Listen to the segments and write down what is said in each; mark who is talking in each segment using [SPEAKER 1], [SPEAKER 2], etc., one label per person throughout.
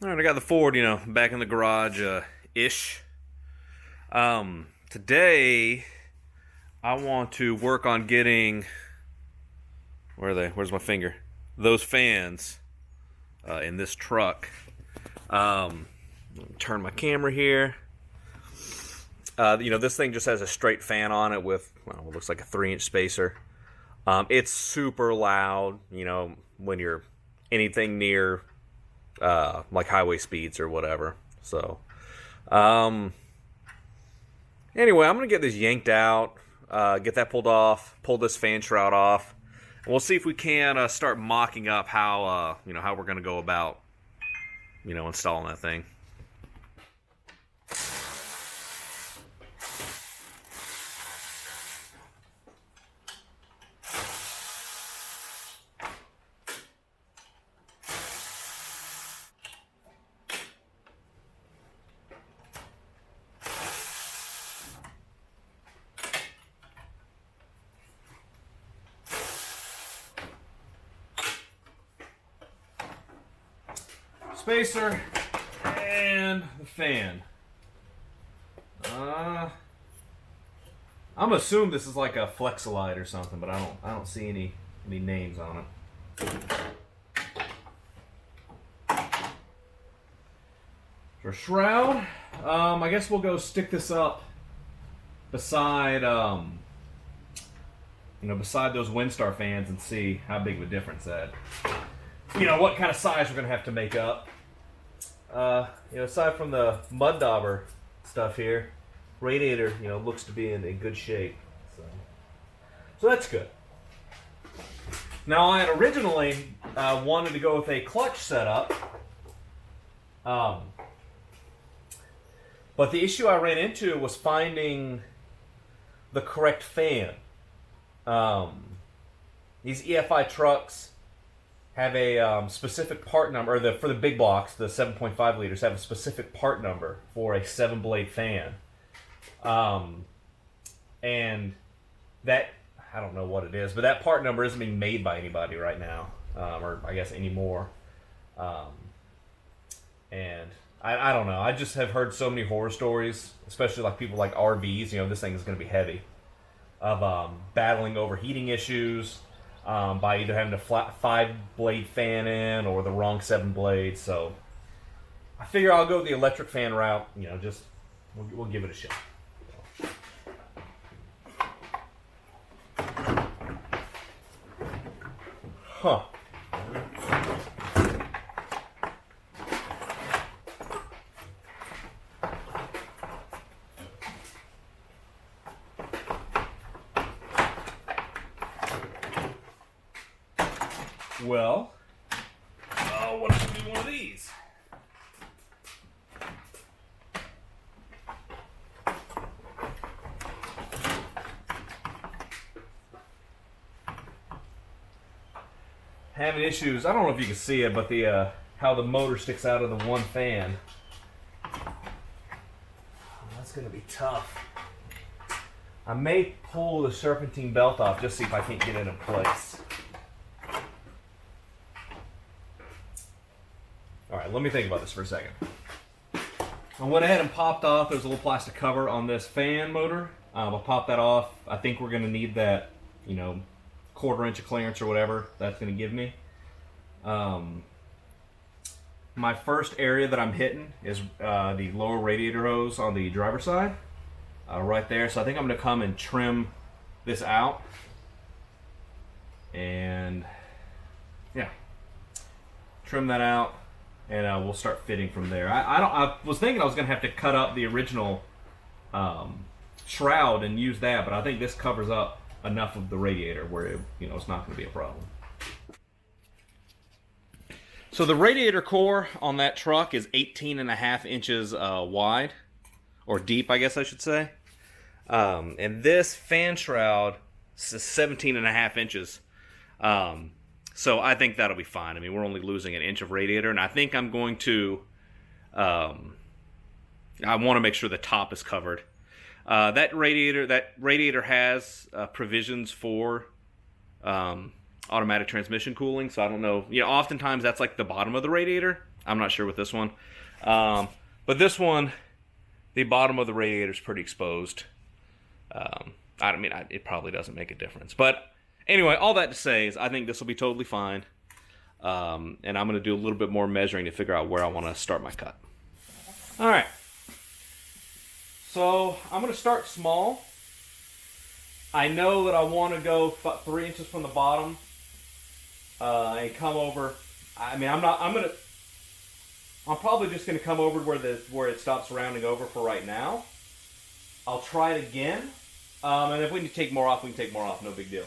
[SPEAKER 1] All right, I got the Ford, back in the garage, ish. Today I want to work on getting, where are they? Where's my finger? Those fans in this truck. Turn my camera here. This thing just has a straight fan on it with, well, it looks like a 3-inch spacer. It's super loud, when you're anything near like highway speeds or whatever. So, anyway, I'm gonna get this yanked out, get that pulled off, pull this fan shroud off, and we'll see if we can start mocking up how how we're gonna go about installing that thing. Spacer and the fan. I'm assuming this is like a Flexolite or something, but I don't see any names on it. For shroud, I guess we'll go stick this up beside beside those Windstar fans and see how big of a difference that. What kind of size we're gonna have to make up. Aside from the mud dauber stuff here, radiator, looks to be in good shape. So that's good. Now, I had originally wanted to go with a clutch setup, but the issue I ran into was finding the correct fan. These EFI trucks have a specific part number, or for the big blocks, the 7.5 liters, have a specific part number for a 7-blade fan. And that, I don't know what it is, but that part number isn't being made by anybody right now, or I guess anymore. And I don't know, I just have heard so many horror stories, especially like people like RVs, this thing is going to be heavy, of battling overheating issues, by either having a flat 5-blade fan in or the wrong 7 blades. So I figure I'll go the electric fan route. We'll give it a shot. Huh. Well, what if we do one of these? Having issues, I don't know if you can see it, but the how the motor sticks out of the one fan. That's going to be tough. I may pull the serpentine belt off just to see if I can't get it in place. Alright, let me think about this for a second. I went ahead and popped off, there's a little plastic cover on this fan motor. I'll pop that off. I think we're going to need that, 1/4 inch of clearance or whatever that's going to give me. My first area that I'm hitting is the lower radiator hose on the driver's side. Right there. So I think I'm going to come and trim this out. And, yeah. Trim that out. And we'll start fitting from there. I was thinking I was going to have to cut up the original shroud and use that, but I think this covers up enough of the radiator where it's not going to be a problem. So the radiator core on that truck is 18.5 inches wide, or deep, I guess I should say. And this fan shroud is 17.5 inches. So I think that'll be fine. I mean, we're only losing 1 inch of radiator, and I think I'm going to, I want to make sure the top is covered. That radiator has provisions for automatic transmission cooling, so I don't know. Oftentimes that's like the bottom of the radiator, I'm not sure with this one. But this one, the bottom of the radiator is pretty exposed. I mean, it probably doesn't make a difference. But anyway, all that to say is I think this will be totally fine. And I'm going to do a little bit more measuring to figure out where I want to start my cut. All right. So I'm going to start small. I know that I want to go about 3 inches from the bottom and come over. I mean, I'm probably just going to come over where it stops rounding over for right now. I'll try it again. And if we need to take more off, we can take more off. No big deal.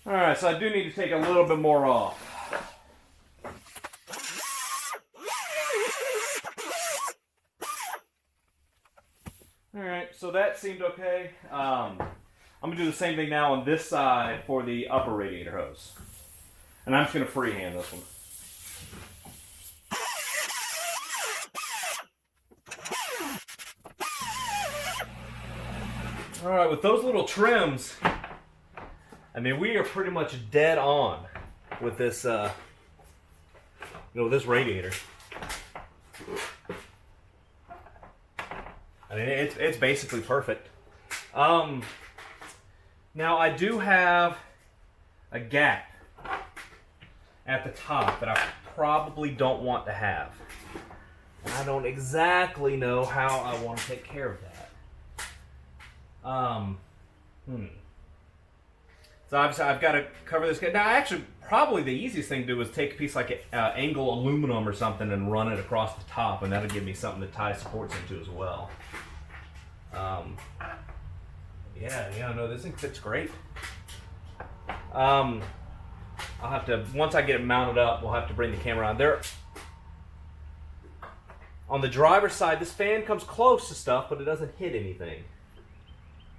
[SPEAKER 1] Alright, so I do need to take a little bit more off. Alright, so that seemed okay. I'm going to do the same thing now on this side for the upper radiator hose. And I'm just going to freehand this one. Alright, with those little trims, I mean, we are pretty much dead on with this, this radiator. I mean, it's basically perfect. Now, I do have a gap at the top that I probably don't want to have. And I don't exactly know how I want to take care of that. So I've got to cover this. Now, actually, probably the easiest thing to do is take a piece like angle aluminum or something and run it across the top, and that'll give me something to tie supports into as well. No, this thing fits great. I'll have to, once I get it mounted up, we'll have to bring the camera on. On the driver's side, this fan comes close to stuff, but it doesn't hit anything.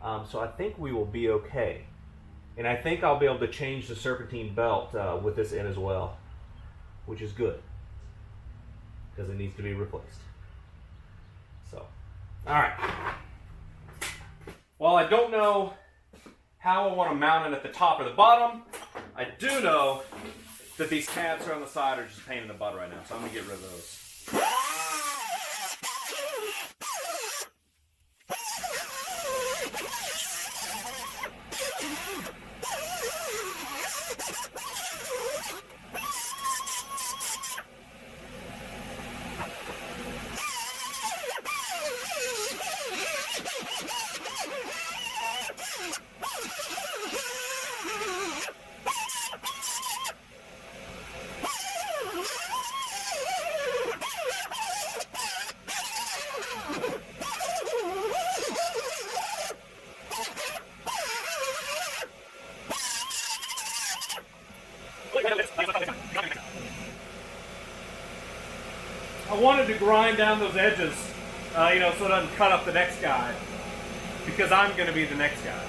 [SPEAKER 1] So I think we will be okay. And I think I'll be able to change the serpentine belt with this in as well, which is good, because it needs to be replaced. So, all right. While I don't know how I want to mount it at the top or the bottom, I do know that these tabs here on the side are just a pain in the butt right now, so I'm going to get rid of those. I wanted to grind down those edges, so it doesn't cut up the next guy, because I'm going to be the next guy.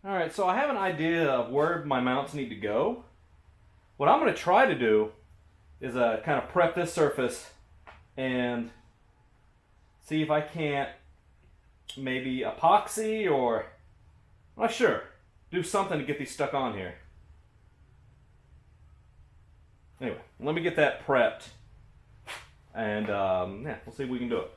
[SPEAKER 1] Alright, so I have an idea of where my mounts need to go. What I'm going to try to do is kind of prep this surface and see if I can't maybe epoxy or, I'm not sure, do something to get these stuck on here. Anyway, let me get that prepped and we'll see if we can do it.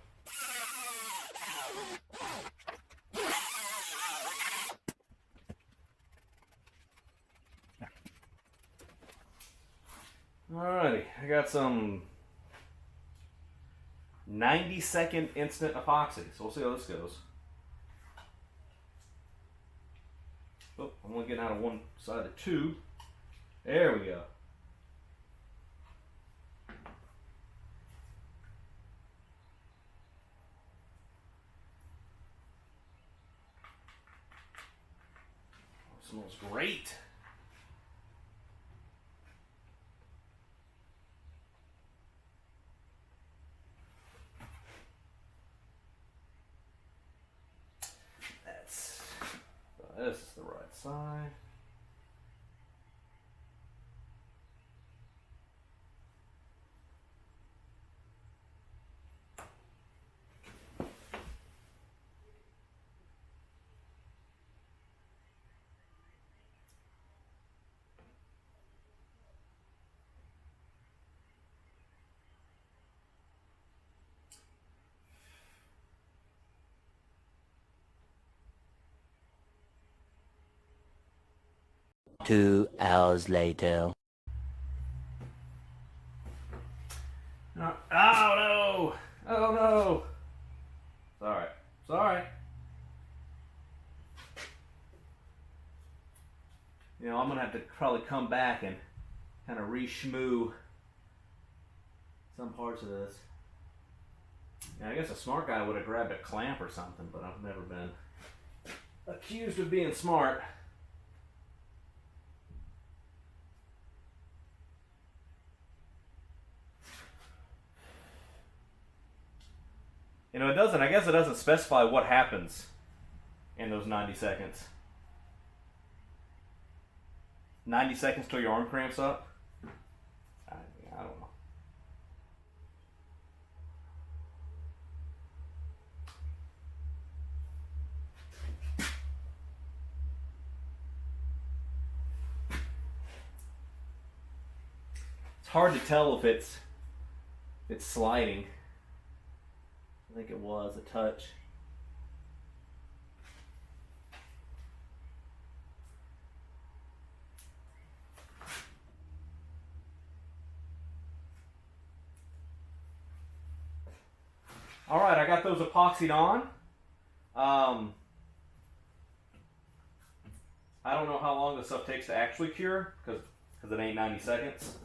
[SPEAKER 1] Alrighty, I got some 90-second instant epoxy, so we'll see how this goes. Oh, I'm only getting out of one side of the tube. There we go. Smells great. This is the right side.
[SPEAKER 2] Two hours later.
[SPEAKER 1] Oh no! Oh no! Sorry. Sorry. You know, I'm gonna have to probably come back and kind of re-schmoo some parts of this. Yeah, I guess a smart guy would have grabbed a clamp or something, but I've never been accused of being smart. You know, I guess it doesn't specify what happens in those 90 seconds. 90 seconds till your arm cramps up? I don't know. It's hard to tell if it's sliding. I think it was a touch. All right, I got those epoxied on. I don't know how long this stuff takes to actually cure because it ain't 90 seconds.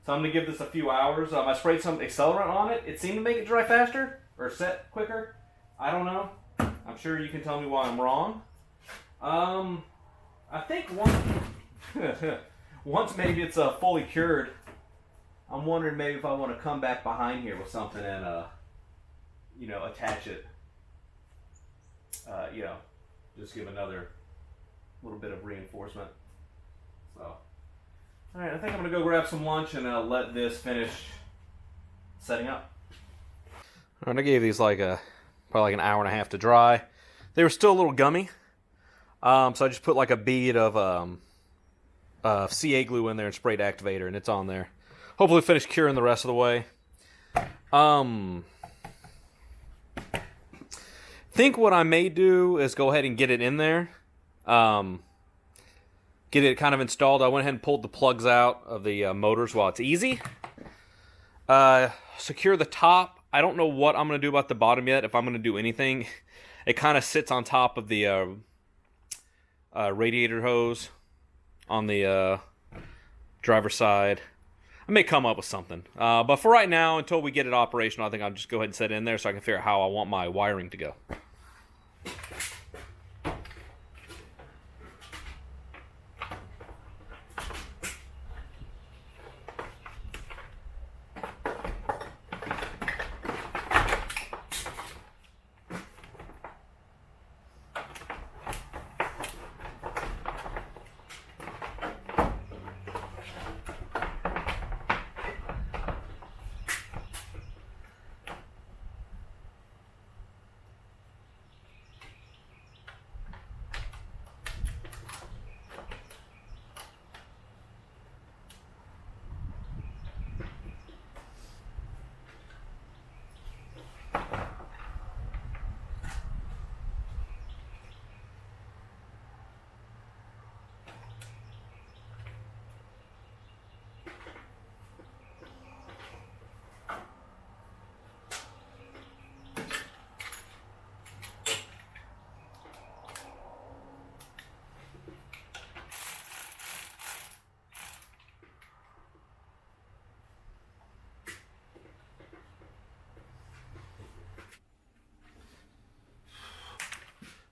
[SPEAKER 1] So I'm gonna give this a few hours. I sprayed some accelerant on it. It seemed to make it dry faster or set quicker. I don't know. I'm sure you can tell me why I'm wrong. I think once maybe it's fully cured, I'm wondering maybe if I want to come back behind here with something and you know, attach it. You know, just give another little bit of reinforcement. So, all right, I think I'm gonna go grab some lunch and let this finish setting up. All right, I gave these like probably like an hour and a half to dry. They were still a little gummy, so I just put like a bead of CA glue in there and sprayed activator, and it's on there. Hopefully, finish curing the rest of the way. Think what I may do is go ahead and get it in there, get it kind of installed. I went ahead and pulled the plugs out of the motors while it's easy. Secure the top. I don't know what I'm going to do about the bottom yet, if I'm going to do anything. It kind of sits on top of the radiator hose on the driver's side. I may come up with something. But for right now, until we get it operational, I think I'll just go ahead and set it in there so I can figure out how I want my wiring to go.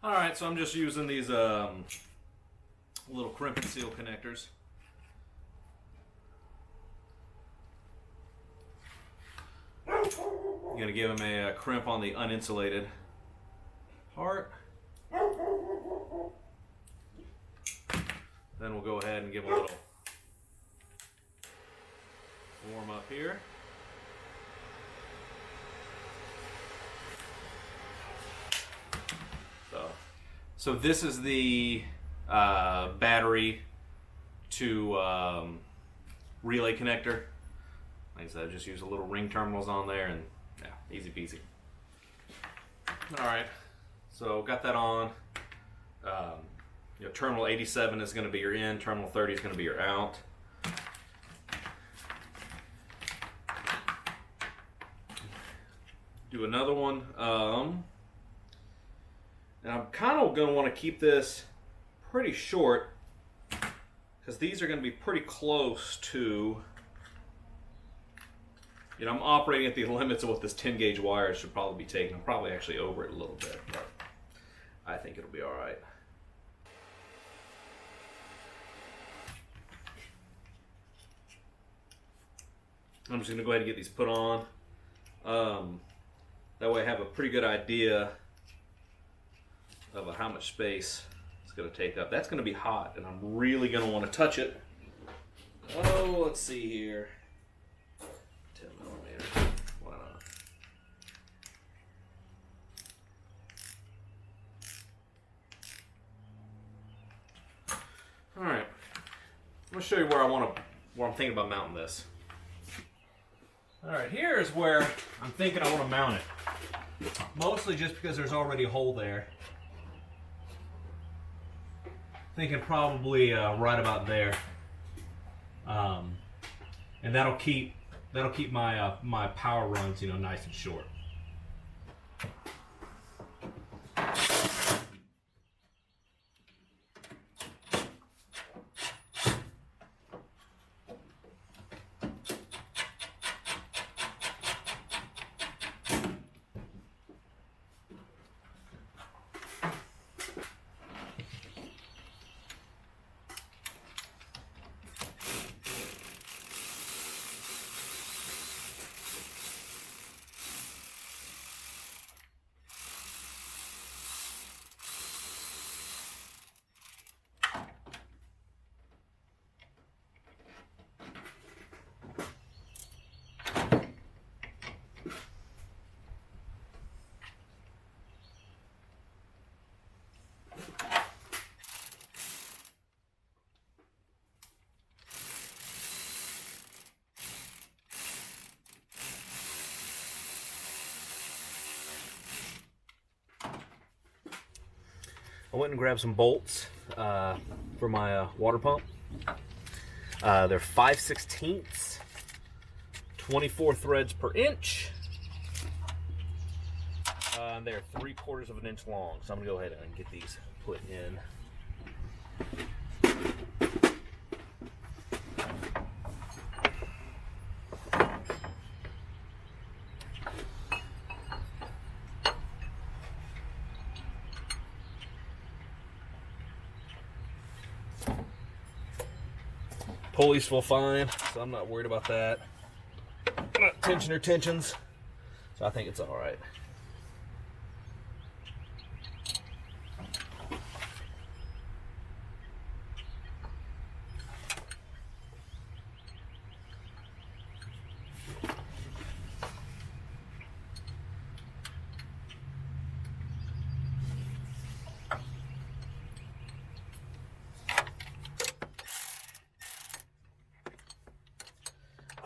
[SPEAKER 1] Alright, so I'm just using these little crimp and seal connectors. I'm going to give them a crimp on the uninsulated part. Then we'll go ahead and give them a little warm up here. So this is the battery to relay connector. Like I said, just use a little ring terminals on there, and yeah, easy peasy. All right, so got that on. Terminal 87 is going to be your in. Terminal 30 is going to be your out. Do another one. And I'm kind of going to want to keep this pretty short because these are going to be pretty close to, I'm operating at the limits of what this 10 gauge wire should probably be taking. I'm probably actually over it a little bit, but I think it'll be all right. I'm just going to go ahead and get these put on. That way I have a pretty good idea of how much space it's going to take up. That's going to be hot, and I'm really going to want to touch it. Oh, let's see here. 10 millimeter. Why not? All right. I'm going to show you where I'm thinking about mounting this. All right, here is where I'm thinking I want to mount it. Mostly just because there's already a hole there. Thinking probably right about there, and that'll keep my my power runs nice and short. I went and grabbed some bolts for my water pump. They're 5/16, 24 threads per inch. And they're 3/4 of an inch long. So I'm gonna go ahead and get these put in. Pulleys feel fine, so I'm not worried about that. Not tension or tensions, so I think it's all right.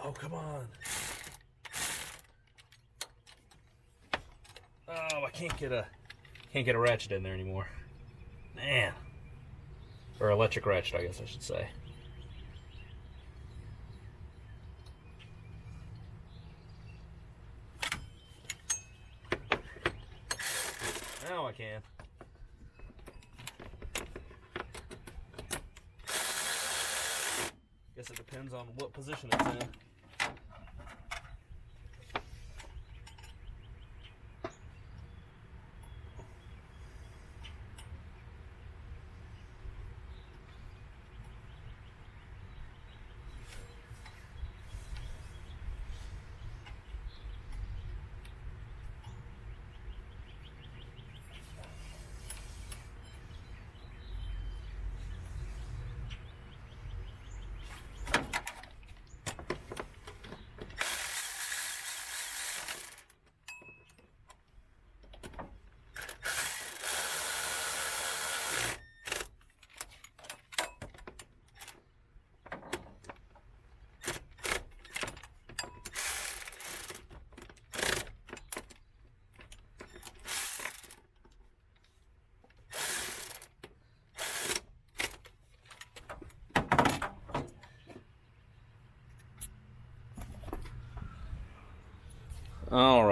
[SPEAKER 1] Oh, come on. Oh, I can't get a ratchet in there anymore. Man. Or electric ratchet, I guess I should say. Now I can. Guess it depends on what position it's in.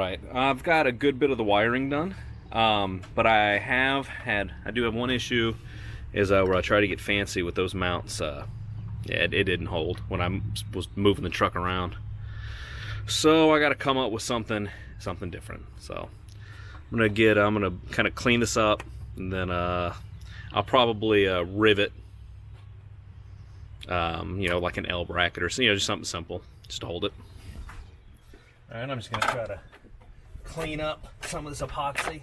[SPEAKER 1] right, I've got a good bit of the wiring done, but I do have one issue, is where I try to get fancy with those mounts. Yeah, it didn't hold when I was moving the truck around. So I got to come up with something different. So I'm gonna kind of clean this up, and then I'll probably rivet, you know, like an L bracket or, you know, just something simple, just to hold it. All right, I'm just gonna try to clean up some of this epoxy.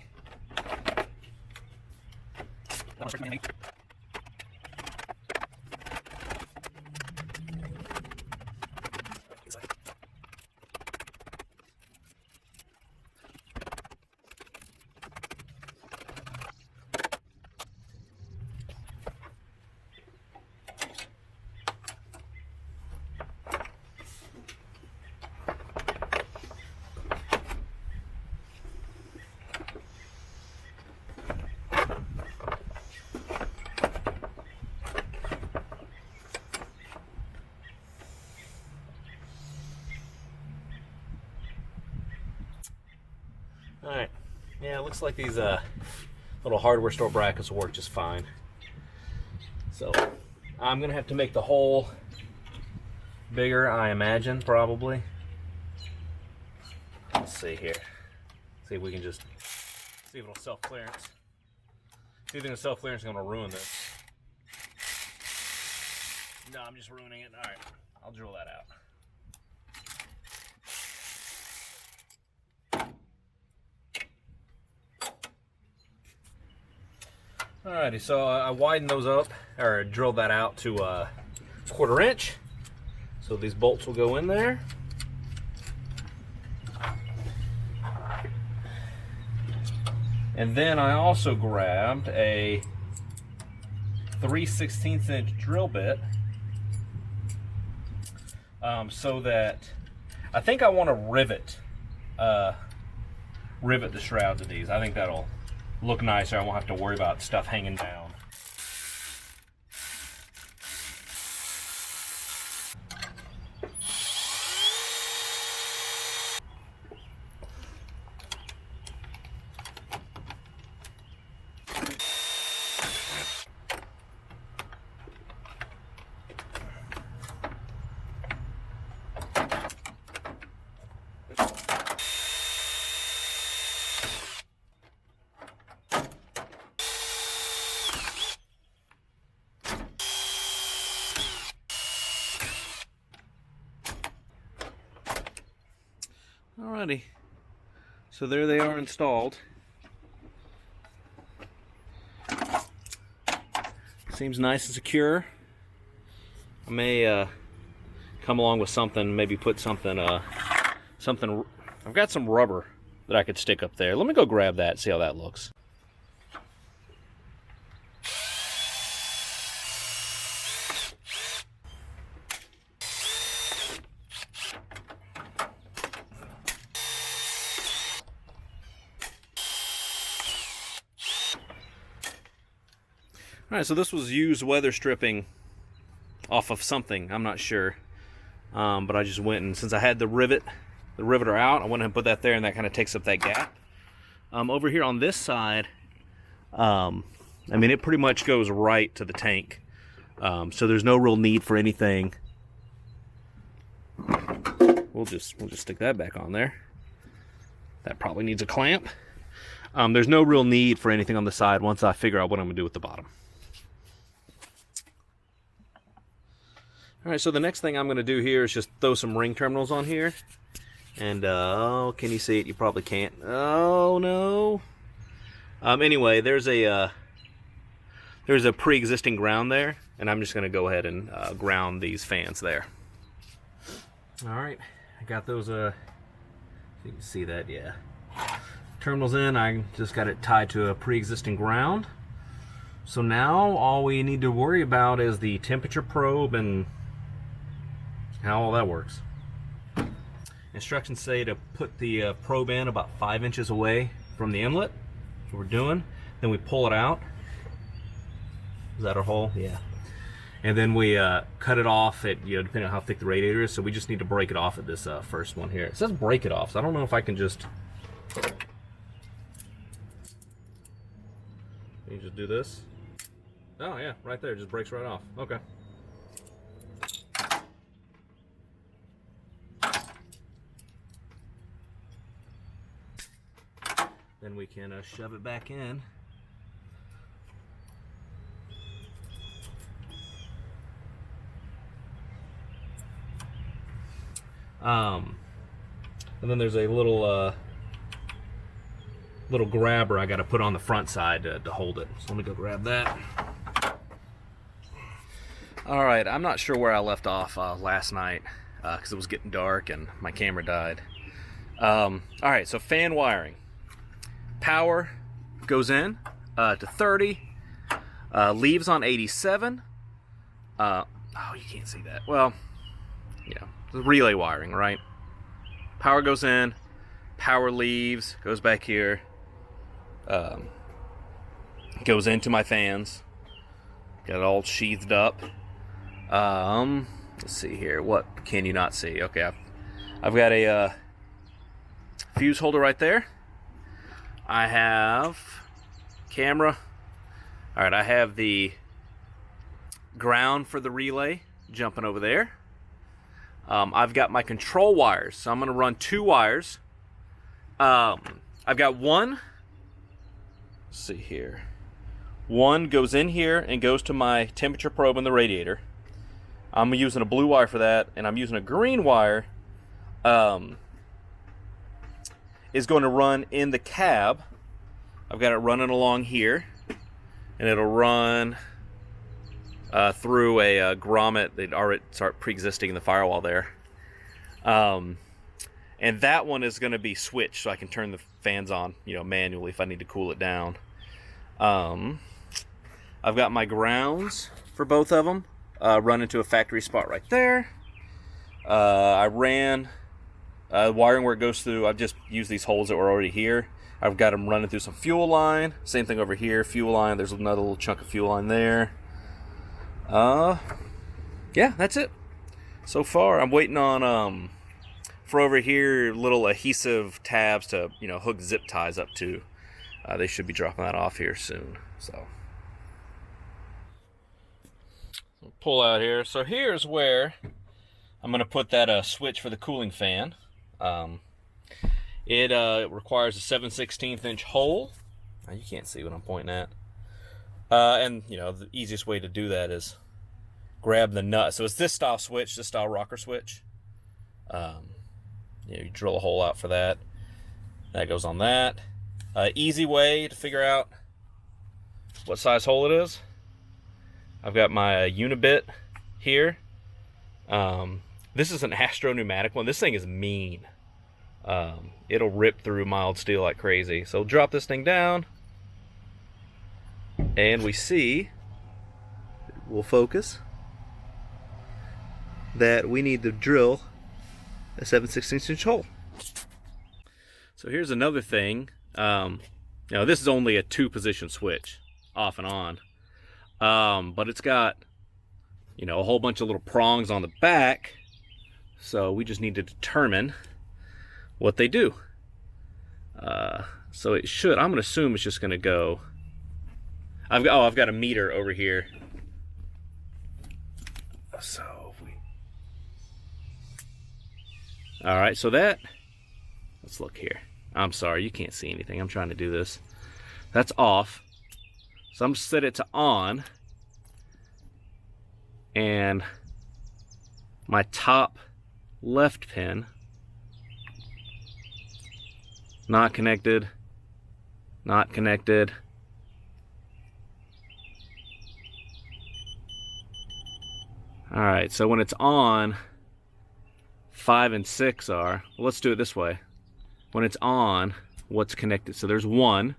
[SPEAKER 1] Alright, yeah, it looks like these little hardware store brackets will work just fine. So I'm gonna have to make the hole bigger, I imagine, probably. Let's see here. See if we can just see if it'll self-clearance. See if the self-clearance is gonna ruin this. No, I'm just ruining it. Alright, I'll drill that out. Alrighty, so I widened those up, or drilled that out to 1/4 inch. So these bolts will go in there. And then I also grabbed a 3/16 inch drill bit, so that I think I want to rivet the shrouds of these. I think that'll look nicer. I won't have to worry about stuff hanging down. Alrighty, so there they are installed. Seems nice and secure. I may come along with something, maybe put something, I've got some rubber that I could stick up there. Let me go grab that, see how that looks. Alright, so this was used weather stripping off of something, I'm not sure. But I just went and, since I had the riveter out, I went ahead and put that there, and that kind of takes up that gap. Over here on this side, I mean, it pretty much goes right to the tank. So there's no real need for anything. We'll just stick that back on there. That probably needs a clamp. There's no real need for anything on the side once I figure out what I'm going to do with the bottom. Alright, so the next thing I'm going to do here is just throw some ring terminals on here. And, oh, can you see it? You probably can't. Oh, no. Anyway, there's a pre-existing ground there, and I'm just going to go ahead and ground these fans there. Alright, I got those, you can see that, yeah. Terminals in, I just got it tied to a pre-existing ground. So now all we need to worry about is the temperature probe and how all that works. Instructions say to put the probe in about 5 inches away from the inlet. That's what we're doing. Then we pull it out. Is that our hole? Yeah. And then we cut it off at, depending on how thick the radiator is. So we just need to break it off at this first one here. It says break it off, so I don't know if I can just You just do this. Oh yeah, right there, it just breaks right off. Okay. Then we can shove it back in. And then there's a little little grabber I got to put on the front side to hold it. So let me go grab that. All right, I'm not sure where I left off last night because it was getting dark and my camera died. All right, so fan wiring. Power goes in to 30, leaves on 87. Oh, you can't see that. Well, yeah, the relay wiring, right? Power goes in, power leaves, goes back here, goes into my fans. Got it all sheathed up. Let's see here. What can you not see? Okay, I've got a fuse holder right there. I have camera. All right, I have the ground for the relay jumping over there. I've got my control wires, so I'm going to run 2 wires. I've got one. Let's see here. One goes in here and goes to my temperature probe in the radiator. I'm using a blue wire for that, and I'm using a green wire. Is going to run in the cab. I've got it running along here, and it'll run through a grommet that already start pre-existing in the firewall there. And that one is going to be switched, so I can turn the fans on, manually if I need to cool it down. I've got my grounds for both of them running to a factory spot right there. I ran wiring where it goes through. I've just used these holes that were already here. I've got them running through some fuel line. Same thing over here, fuel line. There's another little chunk of fuel line there. Yeah, that's it. So far, I'm waiting on for over here little adhesive tabs to hook zip ties up to. They should be dropping that off here soon. So pull out here. So here's where I'm going to put that switch for the cooling fan. It requires a 7/16 inch hole. Now, you can't see what I'm pointing at. And the easiest way to do that is grab the nut. So it's this style switch, this style rocker switch. You drill a hole out for that. That goes on that. Easy way to figure out what size hole it is. I've got my unibit here. This is an Astro pneumatic one. This thing is mean. It'll rip through mild steel like crazy. So drop this thing down, and we see, we'll focus, that we need to drill a 7/16 inch hole. So here's another thing. This is only a 2-position switch, off and on. But it's got, a whole bunch of little prongs on the back. So we just need to determine what they do. So it should, I'm going to assume it's just going to go. I've got a meter over here. So all right, so let's look here. I'm sorry, you can't see anything. I'm trying to do this. That's off. So I'm going to set it to on. And my top left pin, not connected, not connected. All right, so when it's on, 5 and 6 are, well, let's do it this way. When it's on, what's connected? So there's 1.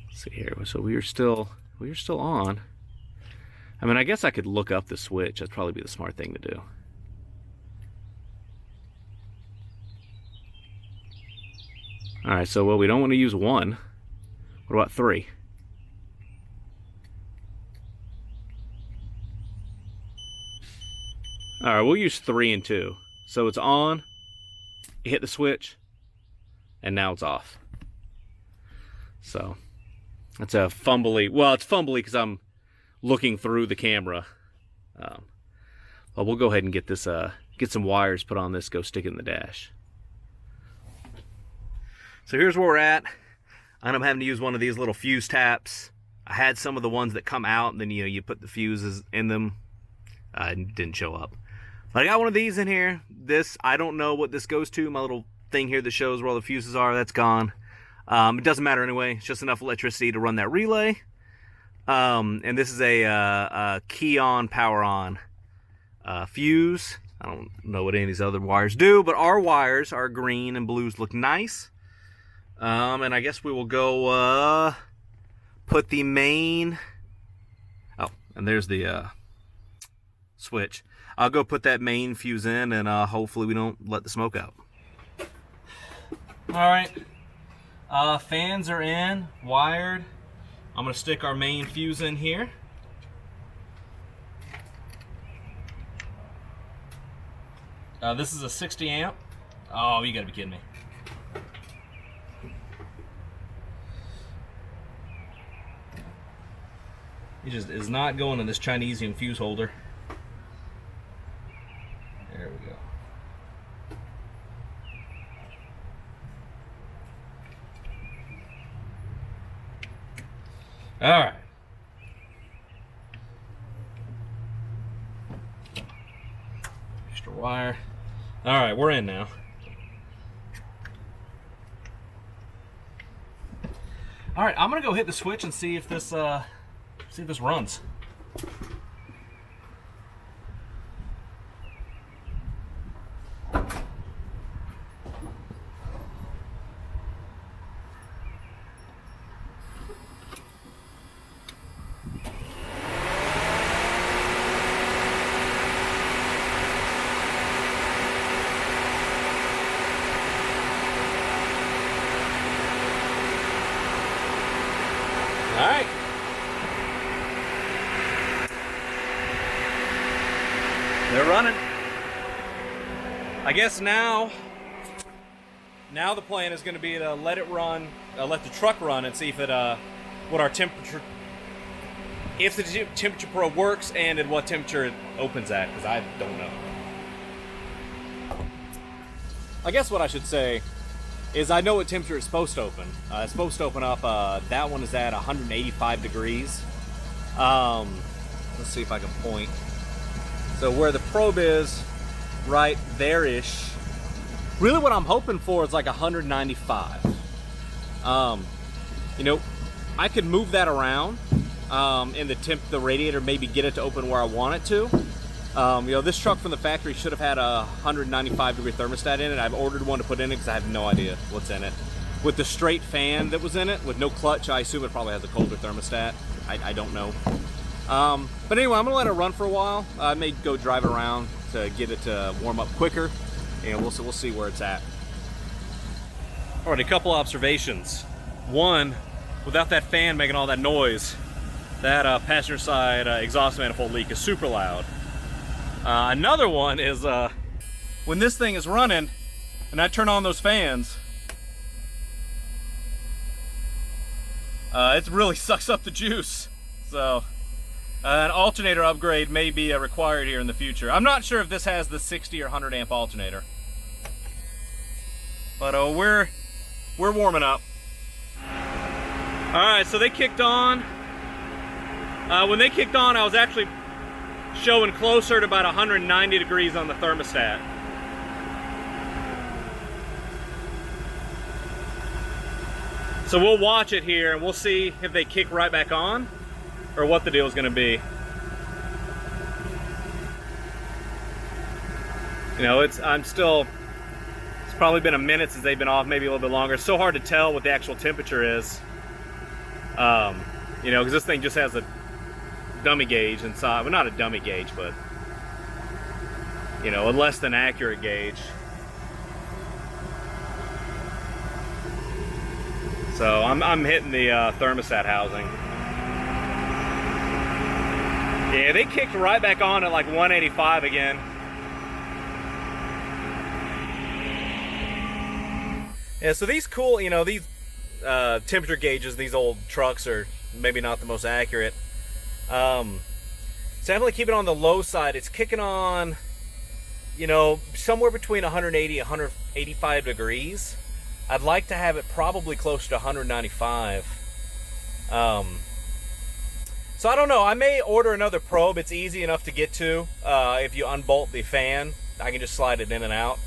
[SPEAKER 1] Let's see here. So we are still on. I mean, I guess I could look up the switch. That'd probably be the smart thing to do. All right, so we don't want to use 1. What about 3? All right, we'll use 3 and 2. So it's on, hit the switch, and now it's off. So it's a fumbly, well, it's fumbly because I'm looking through the camera. But we'll go ahead and get this, get some wires put on this, go stick it in the dash. So here's where we're at. I ended up having to use one of these little fuse taps. I had some of the ones that come out, and then you put the fuses in them. It didn't show up. But I got one of these in here. This, I don't know what this goes to. My little thing here that shows where all the fuses are, that's gone. It doesn't matter anyway. It's just enough electricity to run that relay. And this is a key on, power on fuse. I don't know what any of these other wires do, but our wires, our green and blues, look nice. And I guess we will go put the main. Oh, and there's the switch. I'll go put that main fuse in, and hopefully we don't let the smoke out. All right, fans are in, wired. I'm gonna stick our main fuse in here. This is a 60 amp. Oh, you gotta be kidding me. It just is not going in this Chinesian fuse holder. There we go. All right. Extra wire. All right, we're in now. All right, I'm gonna go hit the switch and see if this runs. All right. They're running. I guess now the plan is going to be to let it run, let the truck run, and see if it, what our temperature, if the temperature probe works, and at what temperature it opens at, because I don't know. I guess what I should say is I know what temperature it's supposed to open. It's supposed to open up, that one is at 185 degrees. Let's see if I can point. So where the probe is, right there-ish. Really what I'm hoping for is like 195. You know, I could move that around, and the radiator, maybe get it to open where I want it to. You know, this truck from the factory should have had a 195 degree thermostat in it. I've ordered one to put in it because I have no idea what's in it. With the straight fan that was in it, with no clutch, I assume it probably has a colder thermostat. I don't know. But anyway, I'm gonna let it run for a while. I may go drive it around to get it to warm up quicker, and we'll see where it's at. All right, a couple observations. One, without that fan making all that noise, that passenger side exhaust manifold leak is super loud. Another one is when this thing is running and I turn on those fans, it really sucks up the juice. So an alternator upgrade may be required here in the future. I'm not sure if this has the 60 or 100 amp alternator, but we're warming up. All right, so they kicked on. When they kicked on, I was actually showing closer to about 190 degrees on the thermostat. So we'll watch it here and we'll see if they kick right back on or what the deal is going to be. You know, it's probably been a minute since they've been off, maybe a little bit longer. It's so hard to tell what the actual temperature is. You know, because this thing just has a dummy gauge inside. Well, not a dummy gauge, but you know, a less than accurate gauge. So I'm hitting the thermostat housing. Yeah, they kicked right back on at like 185 again. Yeah, so these cool, you know, these temperature gauges, these old trucks are maybe not the most accurate. So definitely keep it on the low side. It's kicking on, you know, somewhere between 180 and 185 degrees. I'd like to have it probably close to 195. So I don't know. I may order another probe. It's easy enough to get to. If you unbolt the fan, I can just slide it in and out.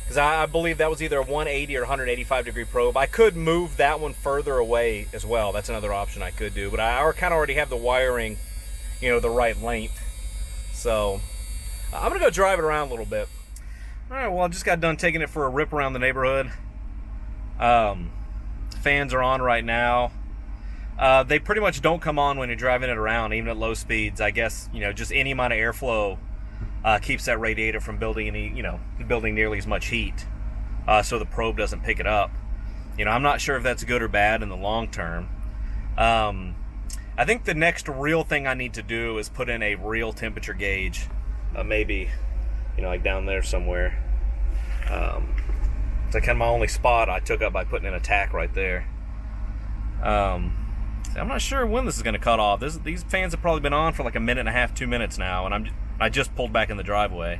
[SPEAKER 1] Because I believe that was either a 180 or 185 degree probe. I could move that one further away as well. That's another option I could do. But I kind of already have the wiring, you know, the right length. So I'm going to go drive it around a little bit. All right, well, I just got done taking it for a rip around the neighborhood. Fans are on right now. They pretty much don't come on when you're driving it around, even at low speeds. I guess, you know, just any amount of airflow keeps that radiator from building nearly as much heat, so the probe doesn't pick it up. You know, I'm not sure if that's good or bad in the long term. I think the next real thing I need to do is put in a real temperature gauge, maybe, you know, like down there somewhere. It's like kind of my only spot I took up by putting in a tack right there. I'm not sure when this is going to cut off. These fans have probably been on for like a minute and a half, 2 minutes now, and I just pulled back in the driveway.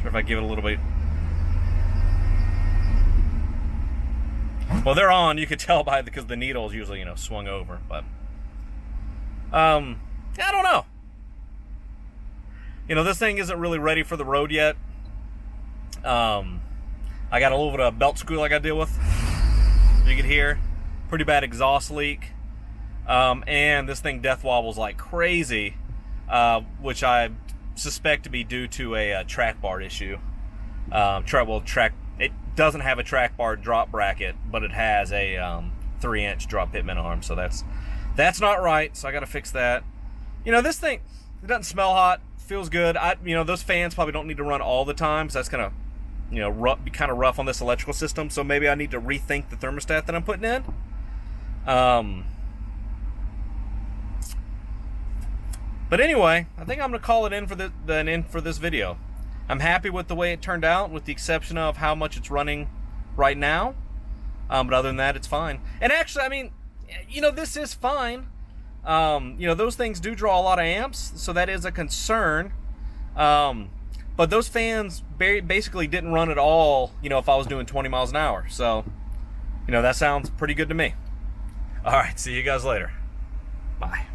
[SPEAKER 1] Sure if I give it a little bit. Well, they're on. You could tell because the needle's usually, you know, swung over. But I don't know. You know, this thing isn't really ready for the road yet. I got a little bit of belt squeal I got to deal with. You can hear pretty bad exhaust leak. And this thing death wobbles like crazy, which I suspect to be due to a track bar issue. It doesn't have a track bar drop bracket, but it has a 3-inch drop pitman arm, so that's not right. So I got to fix that. You know, this thing, it doesn't smell hot, feels good. You know, those fans probably don't need to run all the time, so that's gonna, you know, be kind of rough on this electrical system. So maybe I need to rethink the thermostat that I'm putting in. But anyway, I think I'm gonna call it in for this video. I'm happy with the way it turned out, with the exception of how much it's running right now. But other than that, it's fine. And actually, I mean, you know, this is fine. You know, those things do draw a lot of amps, so that is a concern. But those fans basically didn't run at all, you know, if I was doing 20 miles an hour. So, you know, that sounds pretty good to me. All right, see you guys later. Bye.